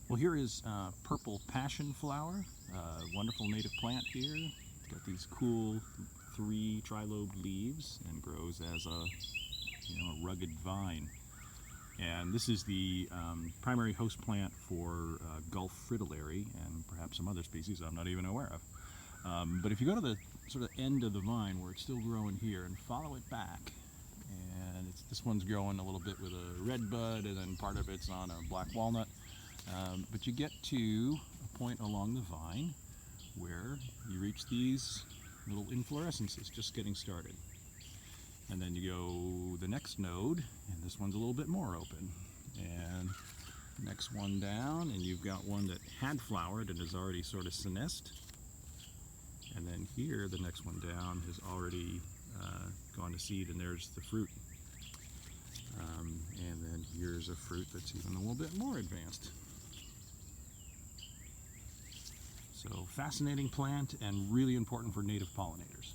Well, here is Purple Passionflower, wonderful native plant here. It's got these cool 3 trilobed leaves and grows as a rugged vine. And this is the primary host plant for Gulf Fritillary and perhaps some other species I'm not even aware of. But if you go to the sort of end of the vine where it's still growing here and follow it back, and this one's growing a little bit with a red bud and then part of it's on a black walnut. But you get to a point along the vine where you reach these little inflorescences just getting started. And then you go the next node, and this one's a little bit more open. And next one down, and you've got one that had flowered and is already sort of senesced. And then here, the next one down has already gone to seed, and there's the fruit. And then here's a fruit that's even a little bit more advanced. So fascinating plant and really important for native pollinators.